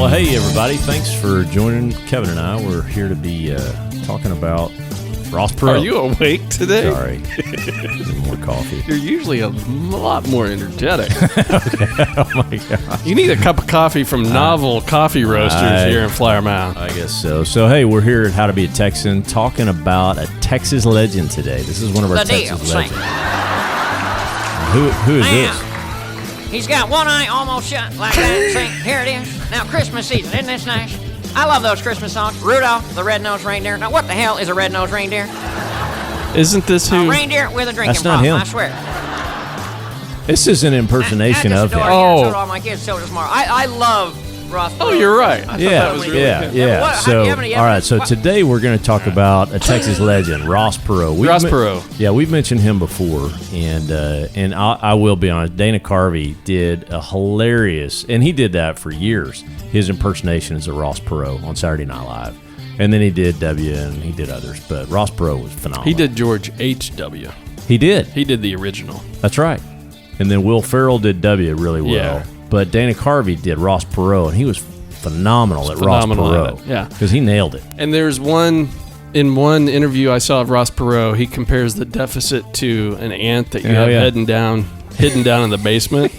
Well, hey, everybody. Thanks for joining Kevin and I. We're here to be talking about Ross Perot. Are you awake today? Sorry. Need more coffee. You're usually a lot more energetic. Oh, my God. You need a cup of coffee from Novel Coffee Roasters here in Flower Mound. I guess so. So, hey, we're here at How to Be a Texan talking about a Texas legend today. This is one of our Texas legends. Who is this? He's got one eye almost shut like that. See, here it is. Now, Christmas season, isn't this nice? I love those Christmas songs. Rudolph, the red-nosed reindeer. Now, what the hell is a red-nosed reindeer? Isn't this who? A reindeer with a drinking That's not problem, him. I swear. This is an impersonation of him. So do all my kids, so does tomorrow. I love Ross Perot. Oh, you're right. Yeah. So, all right. So today we're going to talk about a Texas legend, Ross Perot. Ross Perot. Yeah, we've mentioned him before, and I will be honest. Dana Carvey did a hilarious, and he did that for years. His impersonations of Ross Perot on Saturday Night Live, and then he did W, and he did others. But Ross Perot was phenomenal. He did George H.W. He did. He did the original. That's right. And then Will Ferrell did W really well. Yeah. But Dana Carvey did Ross Perot, and he was phenomenal at Ross Perot. Yeah. Because he nailed it. And there's in one interview I saw of Ross Perot, he compares the deficit to an ant that you have hidden down in the basement.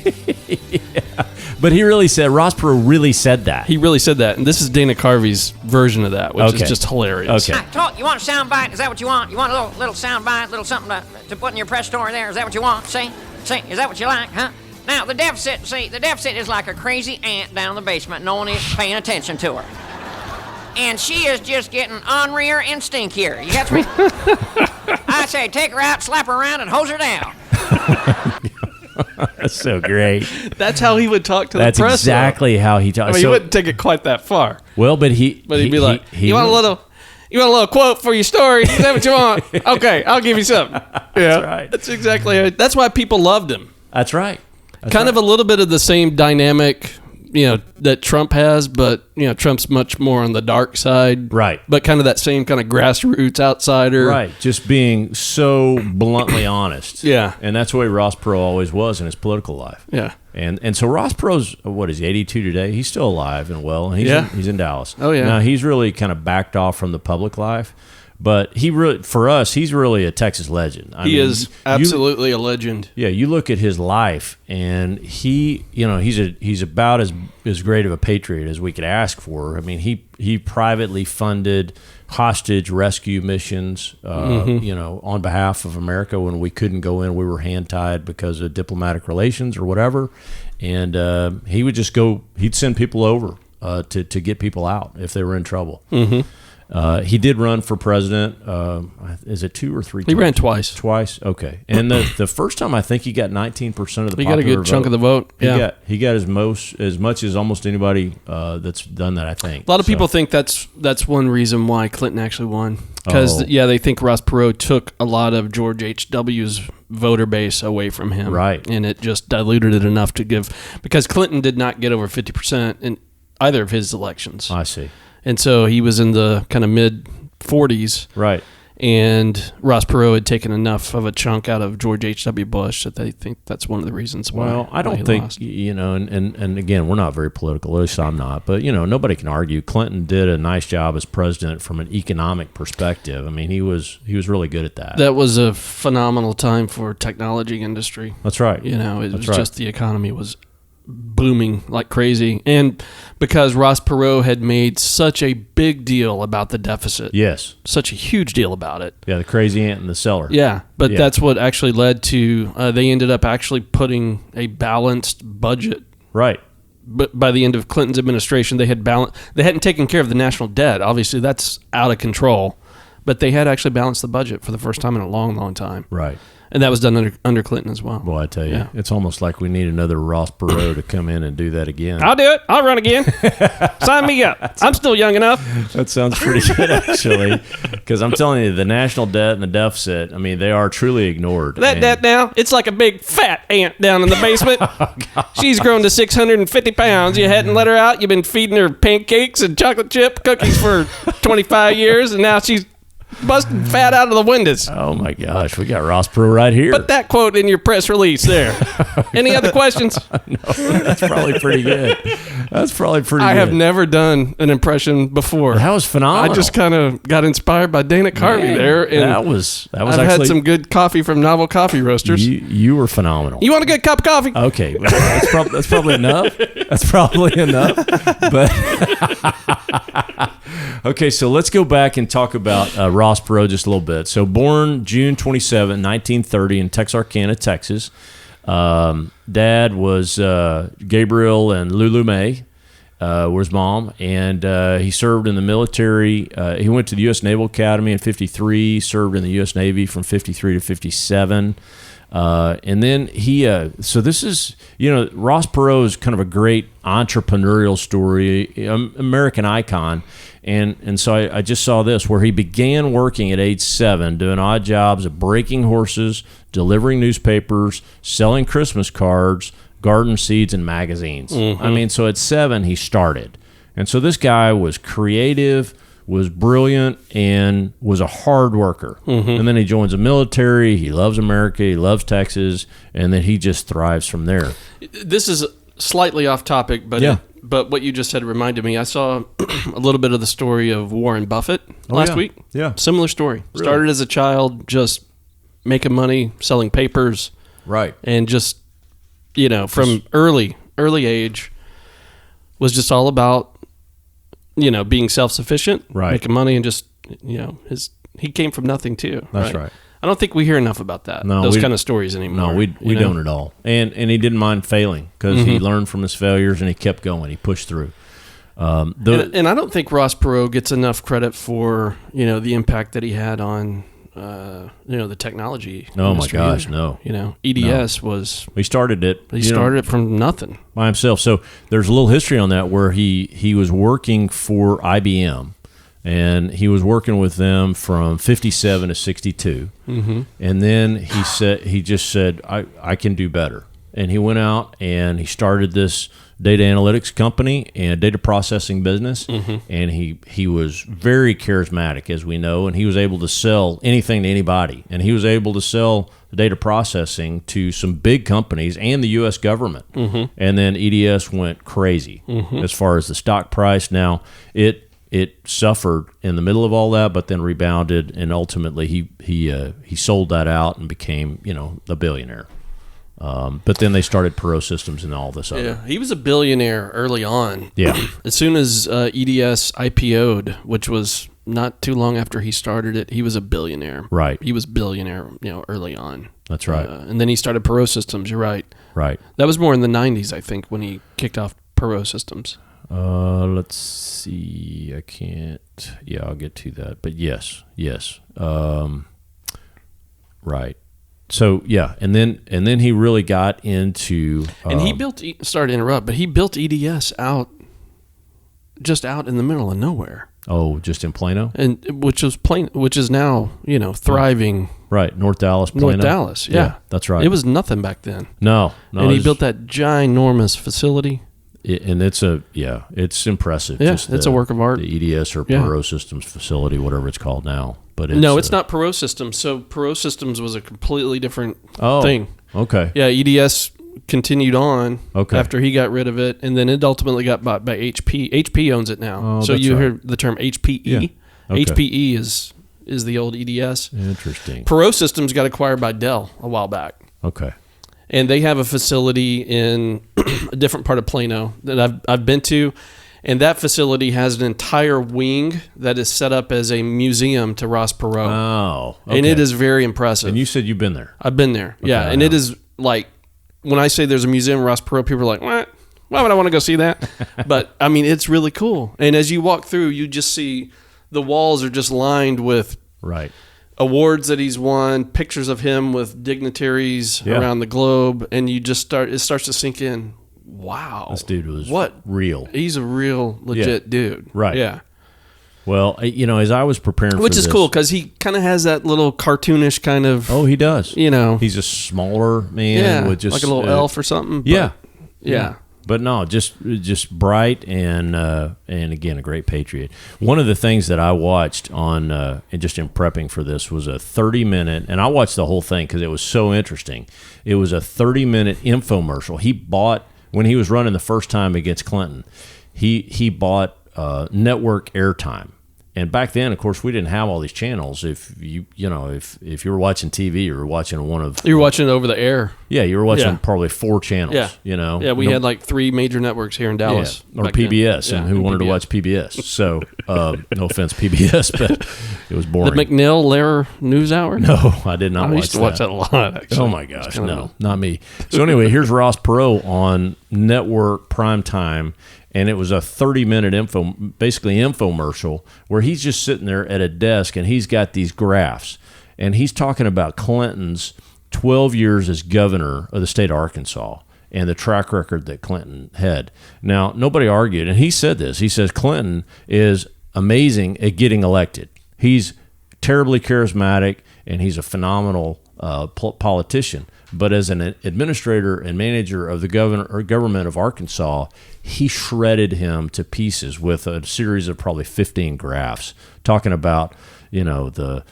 Yeah. But he really said, Ross Perot really said that. He really said that. And this is Dana Carvey's version of that, which is just hilarious. Okay. You want a sound bite? Is that what you want? You want a little sound bite, little something to put in your press store there? Is that what you want? See, is that what you like, huh? Now, the deficit is like a crazy ant down in the basement. No one is paying attention to her. And she is just getting unrear and stinkier. You got me? I say, take her out, slap her around, and hose her down. That's so great. That's how he would talk to the press. That's exactly how he talked. I mean, he wouldn't take it quite that far. Well, but he'd be like, you want a little quote for your story? Is that what you want? Okay, I'll give you something. Yeah, that's right. That's exactly how. That's why people loved him. That's right. Kind of a little bit of the same dynamic, that Trump has, but Trump's much more on the dark side, right? But kind of that same kind of grassroots outsider, right? Just being so bluntly honest, yeah. And that's the way Ross Perot always was in his political life, yeah. And so Ross Perot's what is he, 82 today? He's still alive and well, and he's in Dallas. Oh yeah. Now he's really kind of backed off from the public life. But for us, he's really a Texas legend. He is absolutely a legend. Yeah, you look at his life, and he's about as great of a patriot as we could ask for. I mean, he privately funded hostage rescue missions, on behalf of America when we couldn't go in. We were hand tied because of diplomatic relations or whatever, and he would just go. He'd send people over to get people out if they were in trouble. Mm-hmm. He did run for president. Is it 2 or 3 times? He ran twice. Twice? Okay. And the first time, I think he got 19% of the popular vote. He got a good chunk of the vote. Yeah. He got as much as almost anybody that's done that, I think. A lot of people think that's one reason why Clinton actually won. Because, they think Ross Perot took a lot of George H.W.'s voter base away from him. Right. And it just diluted it enough to give. Because Clinton did not get over 50% in either of his elections. I see. And so he was in the kind of mid-40s. Right. And Ross Perot had taken enough of a chunk out of George H.W. Bush that they think that's one of the reasons why. Well, I don't think, lost. And again, we're not very political, at least I'm not, but, nobody can argue. Clinton did a nice job as president from an economic perspective. I mean, he was really good at that. That was a phenomenal time for technology industry. That's right. Just the economy was booming like crazy, and because Ross Perot had made such a big deal about the deficit, such a huge deal about it, the crazy ant in the cellar, that's what actually led to they ended up actually putting a balanced budget, right? But by the end of Clinton's administration, they hadn't taken care of the national debt. Obviously that's out of control, but they had actually balanced the budget for the first time in a long, long time, right? And that was done under Clinton as well. Boy, I tell you, it's almost like we need another Ross Perot to come in and do that again. I'll do it. I'll run again. Sign me up. I'm still young enough. That sounds pretty good, actually. Because I'm telling you, the national debt and the deficit, I mean, they are truly ignored. That debt now, it's like a big fat ant down in the basement. She's grown to 650 pounds. You hadn't let her out. You've been feeding her pancakes and chocolate chip cookies for 25 years, and now she's busting fat out of the windows. Oh my gosh, we got Ross Perot right here. Put that quote in your press release there. Any other questions? No, that's probably pretty good. I have never done an impression before. That was phenomenal. I just kind of got inspired by Dana Carvey there. And that was I've actually, had some good coffee from Novel Coffee Roasters. You were phenomenal. You want a good cup of coffee? Okay, that's probably enough. That's probably enough. But okay, so let's go back and talk about Ross Perot just a little bit. So born June 27, 1930 in Texarkana, Texas. Dad was Gabriel and Lulu May. Were his mom, and he served in the military. He went to the U.S. Naval Academy in 1953, served in the U.S. Navy from 1953 to 1957. And then so this is, Ross Perot is kind of a great entrepreneurial story, American icon. And so I just saw this where he began working at age 7, doing odd jobs of breaking horses, delivering newspapers, selling Christmas cards, garden seeds, and magazines. I mean, so at 7, he started. And so this guy was creative, was brilliant, and was a hard worker. And then he joins the military. He loves America. He loves Texas. And then he just thrives from there. This is slightly off topic, but but what you just said reminded me. I saw a little bit of the story of Warren Buffett last week. Yeah. Similar story. Really? Started as a child, just making money, selling papers. Right. And just, from early age was just all about, being self-sufficient, making money, and just, he came from nothing too. That's right. I don't think we hear enough about that. Those kind of stories anymore. No, we don't at all. And he didn't mind failing because he learned from his failures and he kept going. He pushed through. And I don't think Ross Perot gets enough credit for, the impact that he had on, the technology. Oh my gosh, no. EDS was. He started it. He started it from nothing by himself. So there's a little history on that where he was working for IBM. And he was working with them from 57 to 62. And then he just said, I can do better. And he went out and he started this data analytics company and data processing business. And he was very charismatic, as we know, and he was able to sell anything to anybody. And he was able to sell data processing to some big companies and the U.S. government. And then EDS went crazy as far as the stock price. Now, it suffered in the middle of all that, but then rebounded, and ultimately he sold that out and became a billionaire. But then they started Perot Systems and all this other. Yeah, he was a billionaire early on. Yeah, as soon as EDS IPO'd, which was not too long after he started it, he was a billionaire. Right, he was billionaire, early on. That's right. And then he started Perot Systems. You're right. Right. That was more in the '90s, I think, when he kicked off Perot Systems. Let's see. I can't. Yeah, I'll get to that. But yes. Right. So yeah, and then he really got into. And he built. Sorry to interrupt, but he built EDS out in the middle of nowhere. Oh, just in Plano, and which is now thriving. Right, North Dallas, Plano. North Dallas, yeah, that's right. It was nothing back then. No. And he built that ginormous facility. And it's impressive. Yeah, it's a work of art. The EDS or Perot Systems facility, whatever it's called now. But it's not Perot Systems. So Perot Systems was a completely different thing. Okay. Yeah, EDS continued on after he got rid of it, and then it ultimately got bought by HP. HP owns it now. So you heard the term HPE. Yeah. Okay. HPE is the old EDS. Interesting. Perot Systems got acquired by Dell a while back. Okay. And they have a facility in a different part of Plano that I've been to, and that facility has an entire wing that is set up as a museum to Ross Perot. Oh, okay. And it is very impressive. And you said you've been there. I've been there, yeah. And it is like, when I say there's a museum of Ross Perot, people are like, what? Why would I want to go see that? But, I mean, it's really cool. And as you walk through, you just see the walls are just lined with awards that he's won, pictures of him with dignitaries around the globe, and it starts to sink in. Wow, this dude was real. He's a real legit dude, right? Yeah. Well, as I was preparing, which is cool because he kind of has that little cartoonish kind of. Oh, he does. He's a smaller man with just like a little elf or something. Yeah. But no, just bright and again a great patriot. One of the things that I watched on and just in prepping for this was a 30-minute, and I watched the whole thing because it was so interesting. It was a 30-minute infomercial. He bought when he was running the first time against Clinton. He bought network airtime. And back then, of course, we didn't have all these channels. If you were watching TV, you were watching one of... You were watching it over the air. Yeah, you were watching probably 4 channels. Yeah. Yeah, we had like 3 major networks here in Dallas. Yeah. Or PBS, and who wanted to watch PBS? So, no offense, PBS, but it was boring. The McNeil-Lehrer News Hour? No, I did not watch that. I used to watch that a lot, actually. Oh, my gosh, no, not me. So anyway, here's Ross Perot on network primetime. And it was a 30-minute basically infomercial where he's just sitting there at a desk and he's got these graphs. And he's talking about Clinton's 12 years as governor of the state of Arkansas and the track record that Clinton had. Now, nobody argued, and he said this. He says Clinton is amazing at getting elected. He's terribly charismatic, and he's a phenomenal politician. But as an administrator and manager of the government of Arkansas, he shredded him to pieces with a series of probably 15 graphs talking about, the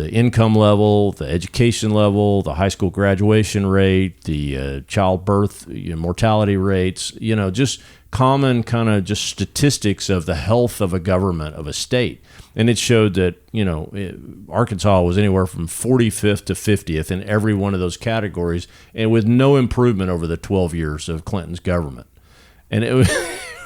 income level, the education level, the high school graduation rate, the childbirth mortality rates, just common kind of just statistics of the health of a government, of a state. And it showed that, Arkansas was anywhere from 45th to 50th in every one of those categories, and with no improvement over the 12 years of Clinton's government. And it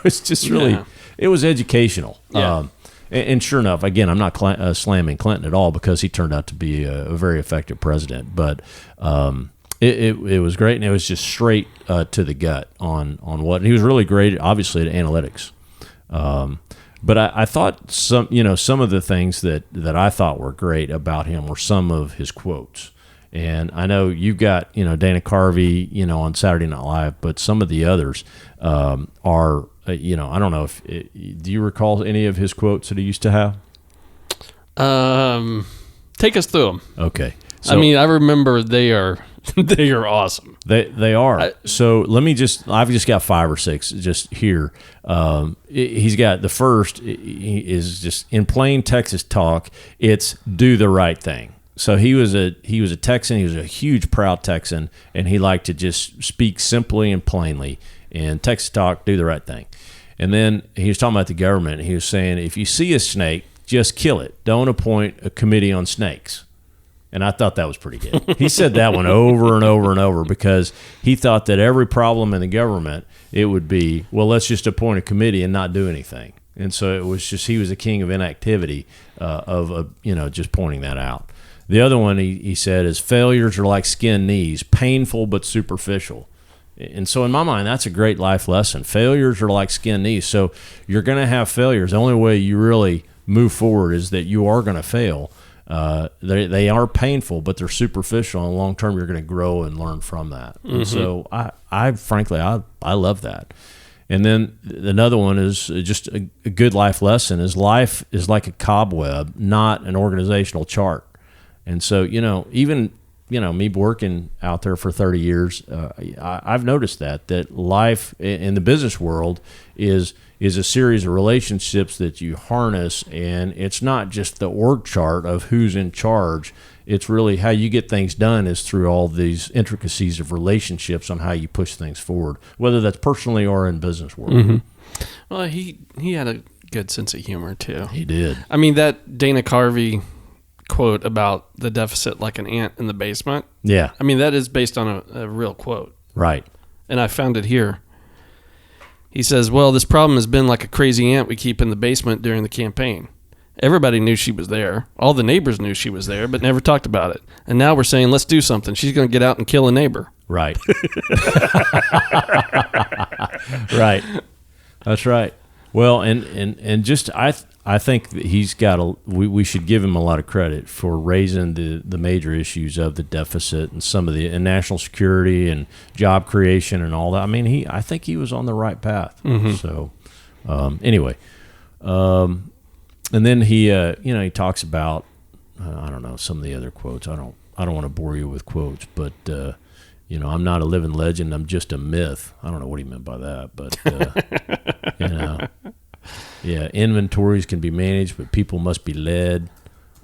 was just really, it was educational. Yeah. And sure enough, again, I'm not slamming Clinton at all because he turned out to be a very effective president. But it was great, and it was just straight to the gut on what. And he was really great, obviously, at analytics. But I thought some of the things that I thought were great about him were some of his quotes. And I know you've got, Dana Carvey, on Saturday Night Live, but some of the others are, I don't know do you recall any of his quotes that he used to have? Take us through them. Okay. So, I remember they are awesome. They are. So I've just got 5 or 6 just here. He's got the first is just in plain Texas talk. It's do the right thing. So he was a Texan. He was a huge, proud Texan, and he liked to just speak simply and plainly. And Texas talk, do the right thing. And then he was talking about the government. He was saying, if you see a snake, just kill it. Don't appoint a committee on snakes. And I thought that was pretty good. He said that one over and over and over because he thought that every problem in the government, it would be, well, let's just appoint a committee and not do anything. And so it was just, he was a king of inactivity just pointing that out. The other one he said is failures are like skinned knees, painful but superficial. And so in my mind, that's a great life lesson. Failures are like skinned knees. So you're going to have failures. The only way you really move forward is that you are going to fail. They are painful, but they're superficial. And long term, you're going to grow and learn from that. Mm-hmm. And so I frankly love that. And then another one is just a good life lesson is life is like a cobweb, not an organizational chart. And so, even, me working out there for 30 years, I've noticed that life in the business world is a series of relationships that you harness, and it's not just the org chart of who's in charge. It's really how you get things done is through all these intricacies of relationships on how you push things forward, whether that's personally or in business world. Mm-hmm. Well, he had a good sense of humor, too. He did. That Dana Carvey quote about the deficit like an ant in the basement. Yeah. That is based on a real quote. Right. And I found it here. He says, well, this problem has been like a crazy ant we keep in the basement during the campaign. Everybody knew she was there. All the neighbors knew she was there, but never talked about it. And now we're saying, let's do something. She's going to get out and kill a neighbor. Right. Right. That's right. Well, and just I think that he's got we should give him a lot of credit for raising the major issues of the deficit and some of the and national security and job creation and all that. I think he was on the right path. Mm-hmm. So anyway, and then he talks about I don't know some of the other quotes. I don't want to bore you with quotes, but I'm not a living legend. I'm just a myth. I don't know what he meant by that, but yeah, inventories can be managed, but people must be led.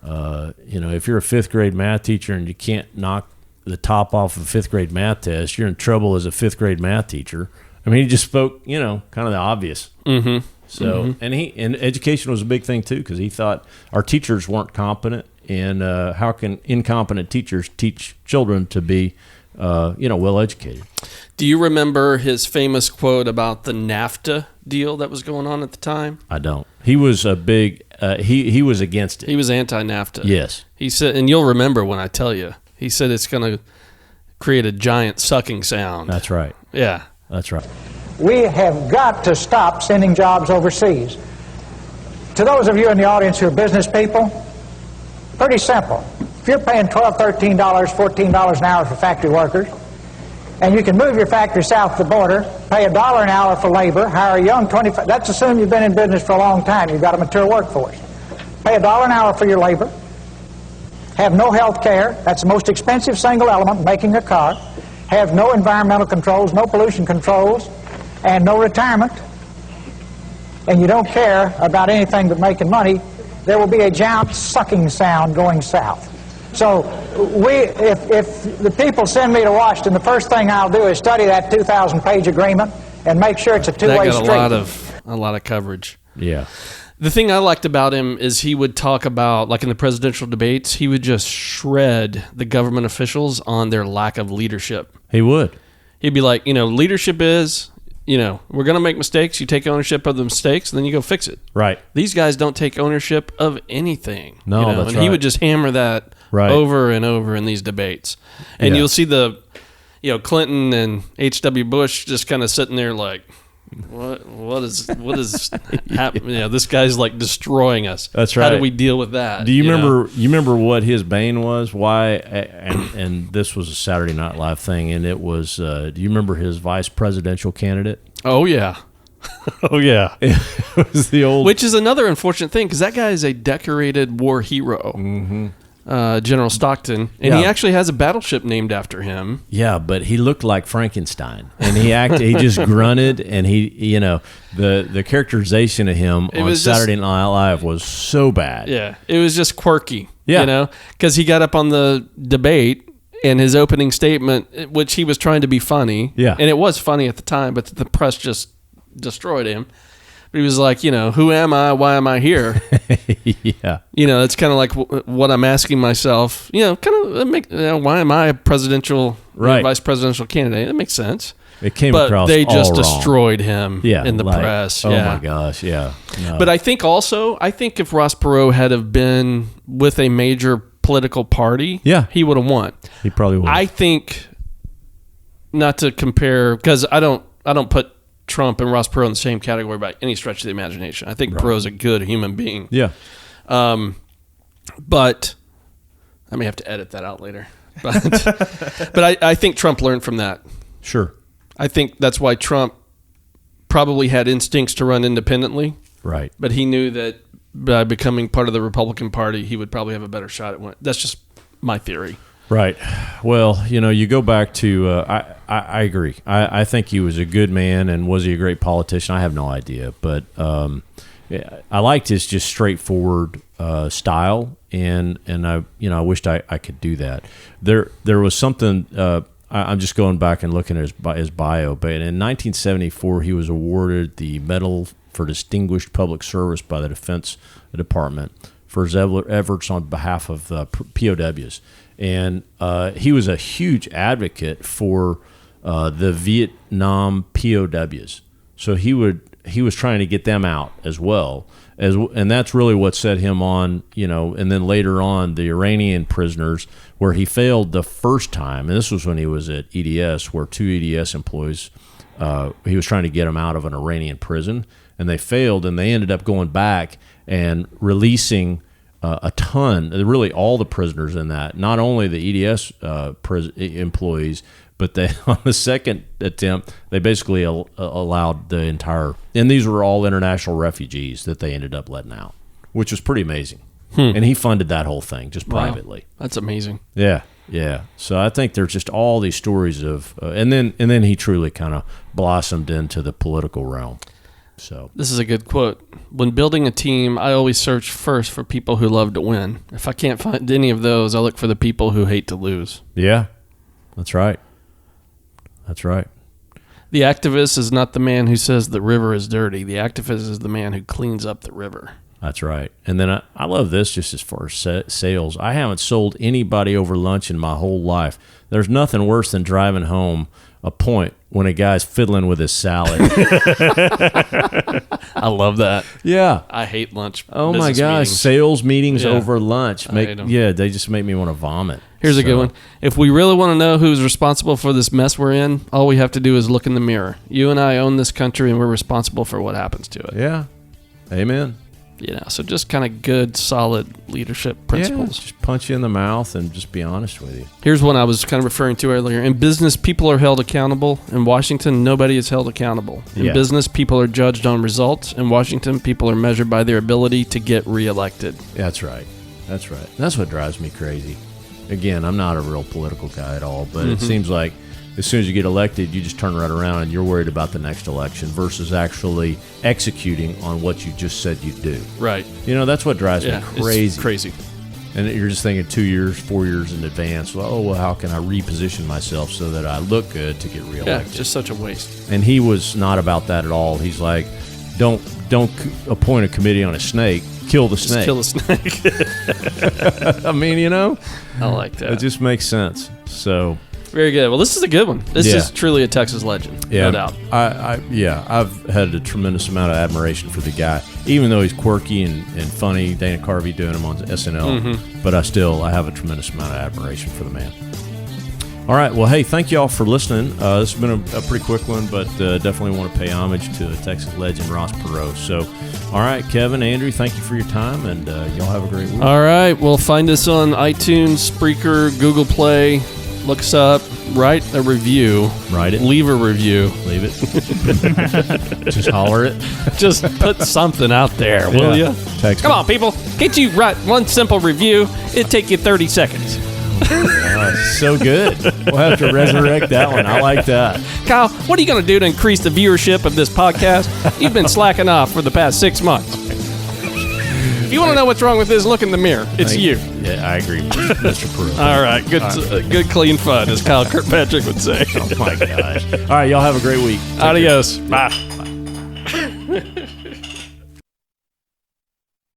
If you're a fifth grade math teacher and you can't knock the top off of a fifth grade math test, you're in trouble as a fifth grade math teacher. I mean, he just spoke, kind of the obvious. Mm-hmm. So, and education was a big thing too, because he thought our teachers weren't competent, and how can incompetent teachers teach children to be, well educated? Do you remember his famous quote about the NAFTA deal that was going on at the time? I don't. He was a big. He was against it. He was anti-NAFTA. Yes. He said, and you'll remember when I tell you, he said it's going to create a giant sucking sound. That's right. Yeah. That's right. We have got to stop sending jobs overseas. To those of you in the audience who are business people, pretty simple. If you're paying $12, $13, $14 an hour for factory workers, and you can move your factory south of the border, pay $1 an hour for labor, hire a young 25, that's assuming you've been in business for a long time, you've got a mature workforce. Pay $1 an hour for your labor, have no health care, that's the most expensive single element, making a car, have no environmental controls, no pollution controls, and no retirement, and you don't care about anything but making money, there will be a giant sucking sound going south. So if the people send me to Washington, the first thing I'll do is study that 2,000-page agreement and make sure it's a two-way street. That got a lot of coverage. Yeah. The thing I liked about him is he would talk about, like in the presidential debates, he would just shred the government officials on their lack of leadership. He would. He'd be like, leadership is, we're going to make mistakes. You take ownership of the mistakes, and then you go fix it. Right. These guys don't take ownership of anything. No, that's and right. he would just hammer that over and over in these debates. And you'll see Clinton and H.W. Bush just kind of sitting there like, what is happening? This guy's like destroying us. That's right. How do we deal with that? Do you remember? You remember what his bane was? Why? And this was a Saturday Night Live thing, and it was. Do you remember his vice presidential candidate? Oh yeah, oh yeah. It was the old. Which is another unfortunate thing because that guy is a decorated war hero. Mm-hmm. General Stockton, and he actually has a battleship named after him. Yeah, but he looked like Frankenstein, and he just grunted, and the characterization of him on Saturday Night Live was so bad. Yeah, it was just quirky. Yeah, because he got up on the debate and his opening statement, which he was trying to be funny. Yeah, and it was funny at the time, but the press just destroyed him. But he was like, who am I? Why am I here? Yeah. It's kind of like what I'm asking myself. Why am I a presidential, vice presidential candidate? That makes sense. It came but across they just all destroyed him in the press. Oh, my gosh, yeah. No. But I think if Ross Perot had have been with a major political party, he would have won. He probably would. I think, not to compare, because I don't put Trump and Ross Perot in the same category by any stretch of the imagination. I think Perot's a good human being. Yeah. But I may have to edit that out later. But I think Trump learned from that. Sure. I think that's why Trump probably had instincts to run independently. Right. But he knew that by becoming part of the Republican Party, he would probably have a better shot at winning. That's just my theory. Right. Well, you go back to, I agree. I think he was a good man, and was he a great politician? I have no idea. But I liked his just straightforward style, and I wished I could do that. There was something, I'm just going back and looking at his bio, but in 1974, he was awarded the Medal for Distinguished Public Service by the Defense Department for his efforts on behalf of POWs. And he was a huge advocate for the Vietnam POWs. So he was trying to get them out as well. And that's really what set him on, and then later on the Iranian prisoners, where he failed the first time. And this was when he was at EDS, where 2 EDS employees, he was trying to get them out of an Iranian prison, and they failed, and they ended up going back and releasing a ton, really all the prisoners in that, not only the EDS employees, but they, on the second attempt, they basically allowed the entire, and these were all international refugees that they ended up letting out, which was pretty amazing. And he funded that whole thing just privately. Wow. That's amazing. Yeah. Yeah. So I think there's just all these stories of, and then he truly kind of blossomed into the political realm. So This is a good quote. When building a team, I always search first for people who love to win. If I can't find any of those, I look for the people who hate to lose. yeah, that's right. That's right. The activist is not the man who says the river is dirty. The activist is the man who cleans up the river. That's right. And then I love this just as far as sales. I haven't sold anybody over lunch in my whole life. There's nothing worse than driving home a point when a guy's fiddling with his salad. I love that. Yeah. I hate lunch. Oh my business gosh, meetings. sales meetings Yeah. over lunch hate 'em. they just make me want to vomit. Here's a So, good one. If we really want to know who's responsible for this mess we're in, all we have to do is look in the mirror. You and I own this country, and we're responsible for what happens to it. Yeah. Amen. You know, so just kind of good, solid leadership principles. Yeah, just punch you in the mouth and just be honest with you. Here's one I was kind of referring to earlier. In business, people are held accountable. In Washington, nobody is held accountable. In Yeah. business, people are judged on results. In Washington, people are measured by their ability to get reelected. That's right. That's right. That's what drives me crazy. Again, I'm not a real political guy at all, but it seems like as soon as you get elected, you just turn right around and you're worried about the next election versus actually executing on what you just said you'd do. Right. You know, that's what drives Yeah. me crazy. It's crazy. And you're just thinking 2 years, 4 years in advance. Well, how can I reposition myself so that I look good to get Yeah, reelected? it's just such a waste. And he was not about that at all. He's like, don't appoint a committee on a snake. Kill the Just snake. kill a snake. I mean, you know, I like that. it just makes sense. So, Very good. Well, this is a good one. This Yeah. is truly a Texas legend, yeah, no doubt. I've had a tremendous amount of admiration for the guy, even though he's quirky and funny. Dana Carvey doing him on SNL, but I have a tremendous amount of admiration for the man. All right. Well, hey, thank you all for listening. This has been a pretty quick one, but definitely want to pay homage to a Texas legend, Ross Perot. So, all right, Kevin, Andrew, thank you for your time, and y'all have a great week. All right. Well, find us on iTunes, Spreaker, Google Play. Look us up. Write a review. Write it. Leave a review. Leave it. Just holler it. Just put something out there, will Yeah. you? Text Come me. on, people. Can't you write one simple review? It'd take you 30 seconds. Oh, so good. We'll have to resurrect that one. I like that. Kyle, what are you going to do to increase the viewership of this podcast? You've been slacking off for the past 6 months. If you want to know what's wrong with this, look in the mirror. It's you. Yeah, I agree with Mr. Perot. All right. Good, clean fun, as Kyle Kirkpatrick would say. Oh, my gosh. All right, y'all have a great week. Take care. Adios. Bye.